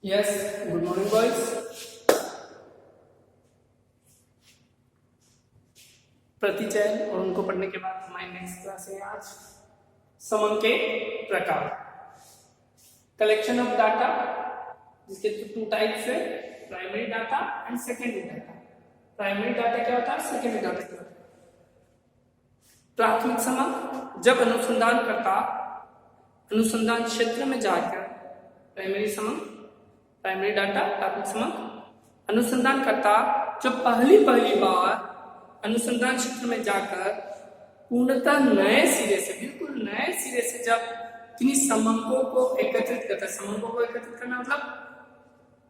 Yes, good morning boys. प्रतिचयन और उनको पढ़ने के बाद हमारी नेक्स्ट क्लास है आज समन के प्रकार, कलेक्शन ऑफ डाटा, जिसके टू टाइप्स है, primary data and secondary data. Primary data क्या होता है, सेकेंडरी डाटा क्या होता है। प्राथमिक समन, जब अनुसंधानकर्ता अनुसंधान क्षेत्र में जाकर प्राइमरी समन, प्राइमरी डाटा, प्राथमिक समन, अनुसंधानकर्ता जब पहली बार अनुसंधान क्षेत्र में जाकर पूर्णतः नए सिरे से, बिल्कुल नए सिरे से जब किन्हीं समंकों को एकत्रित करता है। समंकों को एकत्रित करना मतलब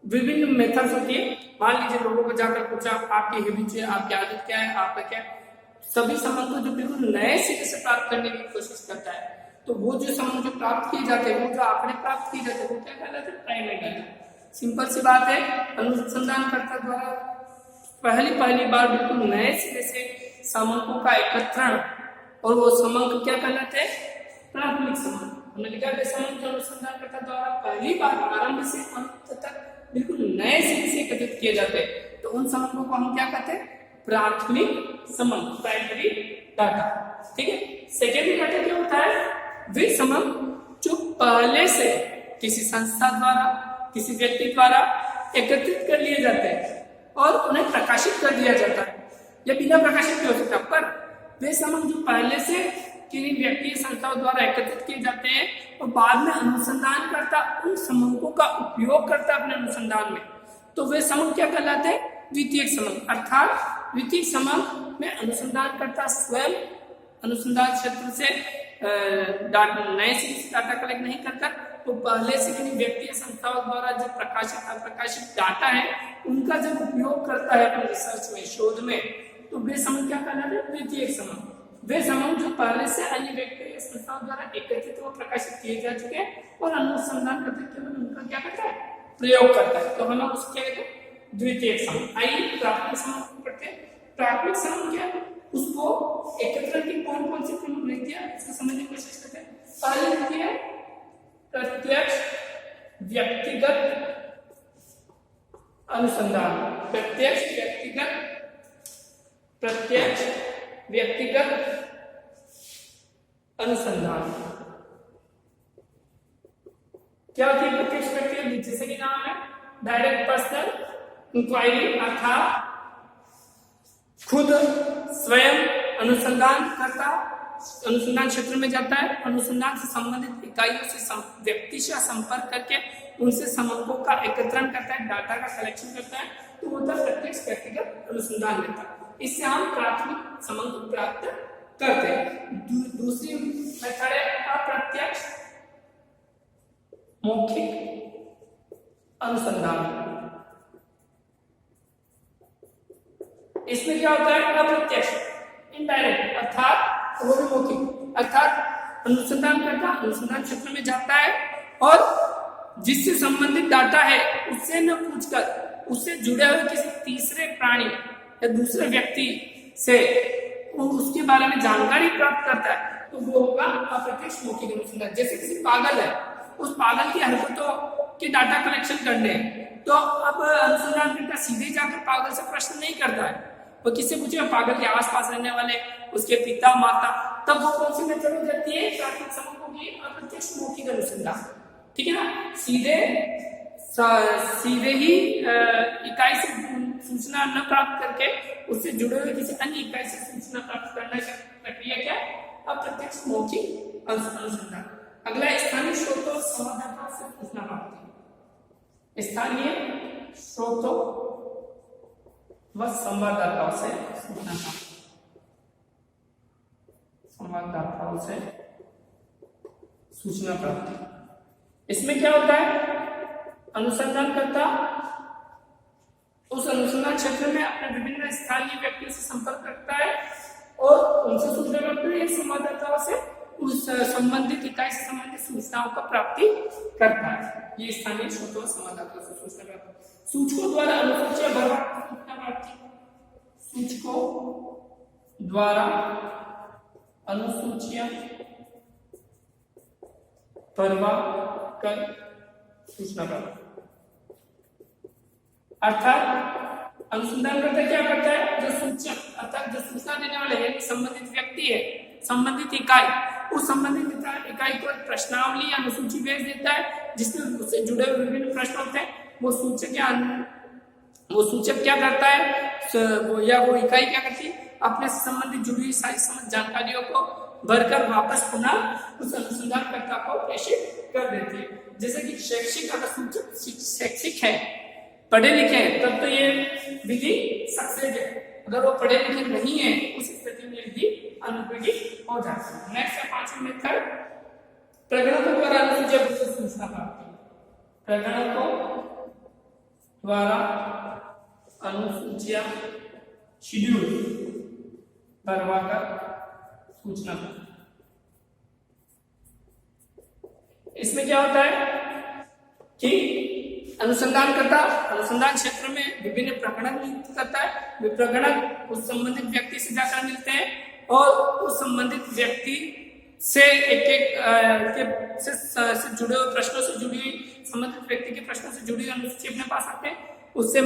विभिन्न मेथड्स होती है। मान लीजिए लोगों को जाकर पूछा आपकी हैबिट है, आपकी आदत क्या है, आपका क्या है, सभी समंक जो बिल्कुल नए सिरे से प्राप्त करने की कोशिश करता है, तो वो जो समंक जो प्राप्त किए जाते हैं, वो जो आंकड़े प्राप्त किए जाते हैं, वो क्या कहलाते हैं, प्राइमरी डाटा। सिंपल सी बात है, अनुसंधानकर्ता द्वारा पहली बार बिल्कुल नए सिरे से समंकों का एकत्रण, और वो समंक क्या कहलाते हैं, प्राथमिक समंक। हमने लिखा है समंक अनुसंधानकर्ता द्वारा पहली बार आरंभ से अंत तक बिल्कुल नए सिरे से एकत्रित किए जाते हैं, तो उन समंकों को हम क्या कहते हैं, प्राथमिक समंक, प्राइमरी डाटा। ठीक है। सेकेंडरी डाटा क्या होता है, वे समंक जो पहले से किसी संस्था द्वारा, किसी व्यक्ति द्वारा एकत्रित कर लिए जाते हैं और उन्हें प्रकाशित कर दिया जाता है, या बिना प्रकाशित भी हो सकता है, पर वे समंक जो पहले से किसी व्यक्ति संस्थाओं द्वारा एकत्रित किए जाते हैं और बाद में अनुसंधान करता उन समंकों का उपयोग करता अपने अनुसंधान में, तो वे समंक क्या कहलाते हैं, द्वितीयक समंक। अर्थात द्वितीयक समंक में अनुसंधान करता स्वयं अनुसंधान क्षेत्र से नए से डाटा कलेक्ट नहीं करता, तो पहले से किसी व्यक्ति या संस्थाओं द्वारा जो प्रकाशित अप्रकाशित डाटा है उनका जब उपयोग करता है अपने रिसर्च में, शोध में, तो वे समंक क्या कहलाते हैं, द्वितीयक समंक। वे समंक जो पहले से अन्य व्यक्ति या संस्थाओं द्वारा एकत्रित व प्रकाशित किए जा चुके हैं और अनुसंधान करते केवल उनका क्या करता है, प्रयोग करता है, तो हम उसको क्या कहते हैं, द्वितीयक समंक। आइए प्राथमिक समंक पढ़ते हैं। प्राथमिक समंक क्या है, उसको एकत्रण की कौन कौन सी प्रमुख रीतियां इसको समझने की कोशिश करते हैं। पहली रीति है प्रत्यक्ष व्यक्तिगत अनुसंधान। प्रत्यक्ष व्यक्तिगत अनुसंधान क्या होती है, प्रत्यक्ष व्यक्तिगत, जैसे कि नाम है डायरेक्ट पर्सनल इंक्वायरी, अर्थात खुद स्वयं अनुसंधान करता, अनुसंधान क्षेत्र में जाता है, अनुसंधान से संबंधित इकाइयों से व्यक्ति से संपर्क करके उनसे समंकों का एकत्रण करता है, डाटा का कलेक्शन करता है, तो वो प्रत्यक्ष व्यक्तिगत अनुसंधान लेता है। इससे हम प्राथमिक समंक प्राप्त करते हैं। दूसरी मेथड है अप्रत्यक्ष मौखिक अनुसंधान। इसमें क्या होता है, अप्रत्यक्ष इनडायरेक्ट, अर्थात वो भी मौखिक, अर्थात अनुसंधान करता अनुसंधान क्षेत्र में जाता है और जिससे संबंधित डाटा है उससे न पूछकर उससे जुड़े हुए किसी तीसरे प्राणी या दूसरे व्यक्ति से उसके बारे में जानकारी प्राप्त करता है, तो वो होगा अप्रत्यक्ष मौखिक अनुसंधान। जैसे किसी पागल है, उस पागल की हरकतों के डाटा कलेक्शन करने, तो अब अनुसंधान करता सीधे जाकर पागल से प्रश्न नहीं करता है, वो किससे पूछे, पागल के आसपास रहने वाले उसके पिता माता, तब वो कौन सी मेथड हो जाती है, प्राथमिक समंकों की अप्रत्यक्ष मौखिक अनुसंधान। ठीक है ना, सीधे ही इकाई से सूचना न प्राप्त करके उससे जुड़े हुए किसी अन्य इकाई से सूचना प्राप्त करने की प्रक्रिया क्या है, अप्रत्यक्ष मौखिक अनुसंधान। अगला स्थानीय स्रोतों और संवाददाताओं से सूचना प्राप्ति। स्थानीय स्रोतों व संवाददाताओं से सूचना प्राप्ति, संवाददाताओं से सूचना प्राप्ति। इसमें क्या होता है, अनुसंधान करता उस अनुसंधान क्षेत्र में अपने विभिन्न स्थानीय व्यक्तियों से संपर्क करता है और उनसे सूचना प्राप्त है, संवाददाताओं से उस संबंधित इकाई से संबंधित सूचनाओं का प्राप्ति करता है। ये स्थानीय स्रोतों संवाददाताओं से सूचना प्राप्ति। सूचकों द्वारा अनुसूचियां भरवा सूचना प्राप्ति, सूचकों द्वारा अनुसूचियां भरवा कर सूचना प्राप्ति। अर्थात अनुसंधानकर्ता क्या करता है, जो सूचक अर्थात जो सूचना देने वाले है संबंधित व्यक्ति है, संबंधित इकाई, उस संबंधित इकाई को एक प्रश्नावली या अनुसूची भेज देता है जिसमें उससे जुड़े हुए विभिन्न प्रश्न होते हैं। वो सूचक क्या करता है, वो इकाई क्या करती है, अपने से संबंधित जुड़ी हुई सारी जानकारियों को भरकर वापस पुनः उस अनुसंधानकर्ता को प्रेषित कर देती है। जैसे कि शैक्षिक, अगर सूचक शैक्षिक है, पढ़े लिखे हैं, तब तो ये विधि सक्सेस है। अगर वो पढ़े लिखे नहीं है, उस स्थिति में विधि अनुपयोगी हो जाती है। नेक्स्ट है 5वां मेथड, प्रगणकों द्वारा अनुसूचित सूचना प्राप्ति। प्रगणकों द्वारा अनुसूचिया शेड्यूल करवाकर सूचना प्राप्ति। इसमें क्या होता है कि अनुसंधान क्षेत्र में विभिन्न प्रगणक नियुक्त करता है। वे प्रगणक उस संबंधित व्यक्ति से जाकर मिलते हैं और उस संबंधित व्यक्ति से से जुड़े हुए प्रश्नों से जुड़ी हुई संबंधित व्यक्ति के प्रश्नों से जुड़ी हुई अनुसूची अपने पास आते हैं, उससे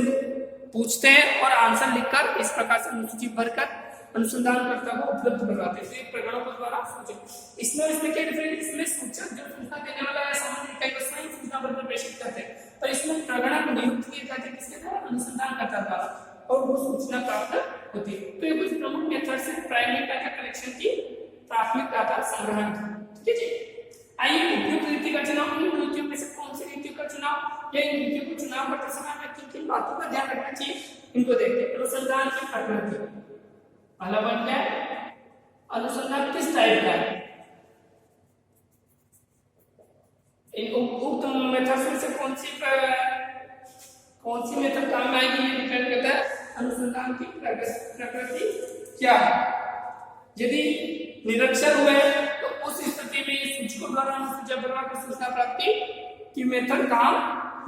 पूछते हैं और आंसर लिखकर इस प्रकार से अनुसूची भरकर अनुसंधानकर्ता को उपलब्ध करवाते हैं प्रगणकों द्वारा सूचित। इसमें क्या डिफरेंस, इसमें सूचक जो सूचना देने वाला है संबंधित इकाई को स्वयं सूचना भरकर प्रेषित करते हैं, पर इसमें प्रगणक नियुक्त किए जाते हैं किसके द्वारा, अनुसंधानकर्ता द्वारा, और वो सूचना प्राप्त होती है। तो ये कुछ प्रमुख मेथड्स हैं प्राइमरी डाटा कलेक्शन की, प्राथमिक डाटा संग्रहण की। ठीक है, आइए उपयुक्त रीति का चुनाव, इन नीतियों में से कौन सी नीतियों का चुनाव या इन नीतियों को चुनाव करते समय हमें किन किन बातों का ध्यान रखना चाहिए, इनको देखते हैं। अनुसंधान की प्रकृति, पहला पॉइंट क्या है, अनुसंधान किस टाइप का है। इन उक्त मेथड्स में से कौन सी मेथड काम में आएगी, ये डिपेंड करता है अनुसंधान की प्रकृति क्या है। यदि निरक्षर हुए तो उस स्थिति में सूचकों द्वारा अनुसूचित भरकर सूचना प्राप्ति की मेथड काम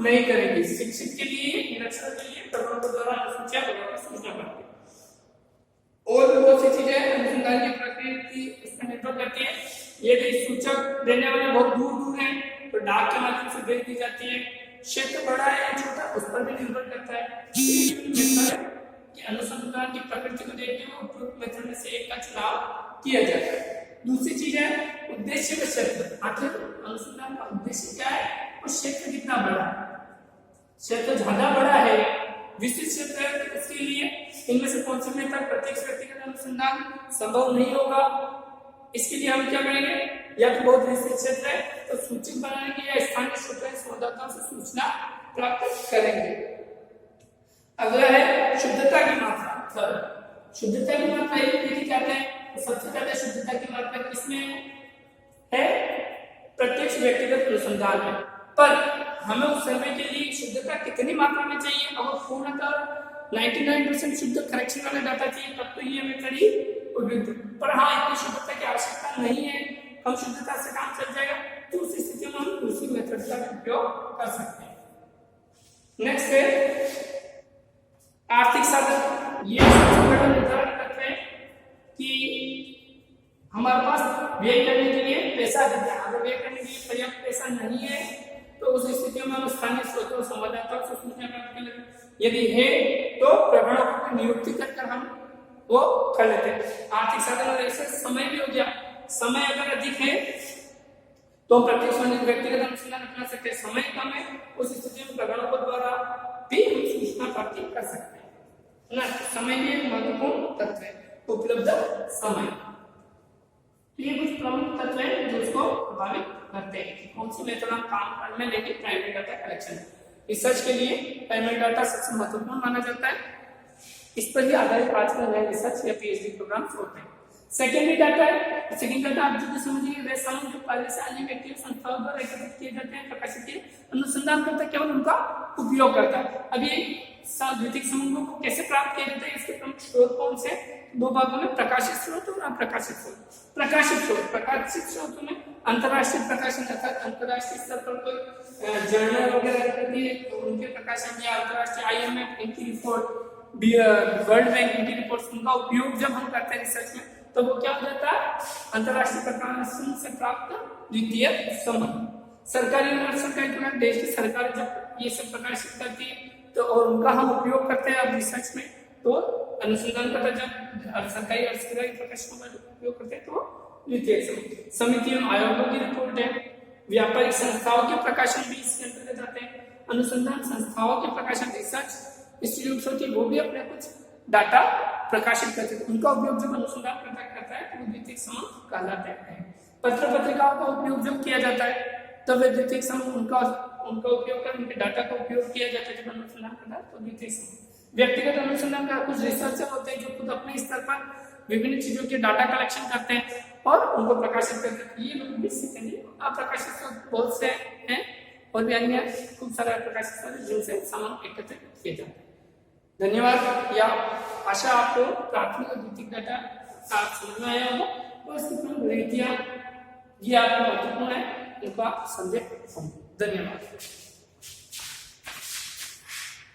नहीं करेगी। शिक्षित के लिए, निरक्षर के लिए प्रगणकों द्वारा अनुसूचित भरकर सूचना प्राप्ति। और बहुत सी चीजें अनुसंधान की प्रकृति इस पर निर्भर करती है। यदि सूचक देने वाले बहुत दूर हैं तो डाक के माध्यम से भेज दी जाती है। क्षेत्र बड़ा है या छोटा, उस पर भी निर्भर करता है कि अनुसंधान की प्रकृति को देखते हुए उपयुक्त मेथड में से एक का चुनाव किया जाता है। दूसरी चीज है उद्देश्य का क्षेत्र। आखिर अनुसंधान का उद्देश्य क्या है और क्षेत्र कितना बड़ा है। क्षेत्र ज्यादा बड़ा है, विशिष्ट क्षेत्र है, तो इसके लिए इनमें से कौन सी मेथड प्रत्यक्ष व्यक्तिगत अनुसंधान संभव नहीं होगा। इसके लिए हम क्या करेंगे, या तो बहुत विशिष्ट क्षेत्र है तो सूचित बनाएंगे या स्थानीय स्रोतों संवाददाताओं से सूचना प्राप्त करेंगे। अगला है शुद्धता की मात्रा। शुद्धता की मात्रा ये कहते हैं तो सबसे ज्यादा शुद्धता की मात्रा किसमें है, प्रत्यक्ष व्यक्तिगत अनुसंधान में। पर हमें उस समय के लिए शुद्धता कितनी मात्रा में चाहिए, अगर पूर्णतः 99% शुद्ध करेक्शन वाला डाटा चाहिए तब तो ये मेथड ही उपयुक्त। पर हाँ, इतनी शुद्धता की आवश्यकता नहीं है, कम शुद्धता से काम चल जाएगा, तो उस स्थिति में हम दूसरी मेथड का उपयोग कर सकते हैं। नेक्स्ट है आर्थिक साधन। ये सबसे बड़ा निर्धारण करते हैं कि हमारे पास व्यय करने के लिए पैसा देते हैं। अगर व्यय करने के लिए पर्याप्त पैसा नहीं है तो उस स्थिति में हम स्थानीय स्रोतों संवाददाताओं से सूचना प्राप्त कर लेते हैं। यदि है तो प्रगणकों की नियुक्ति कर हम वो कर लेते हैं। आर्थिक साधन और ऐसे समय भी हो गया। समय अगर अधिक है तो प्रत्यक्ष व्यक्तिगत अनुसंधान अपना सकते हैं। समय कम है, उस स्थिति में प्रगणकों द्वारा भी हम सूचना प्राप्ति कर सकते हैं ना। समय भी एक महत्वपूर्ण तत्व है, उपलब्ध समय। ये कुछ प्रमुख तत्व है जो उसको प्रभावित करते हैं कि कौन सी मेथड हम काम में लेंगे। प्राइमरी डाटा कलेक्शन रिसर्च के लिए प्राइमरी डाटा सबसे महत्वपूर्ण माना जाता है। इस पर ही आधारित आजकल नए रिसर्च या पीएचडी प्रोग्राम्स होते हैं। सेकेंडरी डाटा है। सेकेंडरी डाटा आप जो समझिए वे समूह जो पहले से अन्य व्यक्तियों संस्थाओं द्वारा एकत्रित किए जाते हैं, प्रकाशित किए, अनुसंधान करता है, केवल उनका उपयोग करता है। अब ये द्वितीयक समूहों को कैसे प्राप्त किया जाता है, इसके प्रमुख स्रोत कौन से, दो भागों में, प्रकाशित स्रोत और अप्रकाशित स्रोत। प्रकाशित स्रोतों में अंतरराष्ट्रीय प्रकाशन अर्थात अंतरराष्ट्रीय स्तर पर कोई जर्नल वगैरह करती है तो उनके प्रकाशन या अंतरराष्ट्रीय IMF इनकी रिपोर्ट, वर्ल्ड बैंक इनकी रिपोर्ट, उनका उपयोग जब हम करते हैं रिसर्च में तो वो क्या हो जाता है, अंतरराष्ट्रीय प्रकाशन से प्राप्त द्वितीयक समूह। सरकारी और सरकारी देश की सरकार जब ये सब प्रकाशित करती है तो और उनका हम उपयोग करते हैं अब रिसर्च में, तो अनुसंधान करता जब सरकारी अर्धसरकारी प्रकाशनों का उपयोग करते हैं तो द्वितीय समूह। समिति एवं आयोगों की रिपोर्ट है। व्यापारिक संस्थाओं के प्रकाशन भी इसके अंतर्गत आते हैं। अनुसंधान संस्थाओं के प्रकाशन रिसर्च इंस्टीट्यूट होती है, वो भी अपने कुछ डाटा प्रकाशित करते हैं, उनका उपयोग जब अनुसंधान करता है तो द्वितीय समूह कहलाते हैं। पत्र पत्रिकाओं का उपयोग जब किया जाता है तब वे द्वितीय समूह, उनका उपयोग कर उनके डाटा का उपयोग किया जाता है जब अनुसंधान करता है तो द्वितीय समूह। व्यक्तिगत अनुसंधान का कुछ रिसर्चर होते हैं जो खुद अपने स्तर पर विभिन्न चीजों के डाटा कलेक्शन करते हैं और उनको प्रकाशित करते हैं, ये लोग भी सेकेंडरी। अप्रकाशित तो बहुत से हैं और भी अन्य खूब सारे प्रकाशित जिनसे सामान एकत्रित किए जाते हैं। धन्यवाद। या आशा आपको प्राथमिक और द्वितीय डाटा आप समझ में आया होगा और इसकी प्रमुख रीतियां ये आपको महत्वपूर्ण है, इनको आप समझे। धन्यवाद।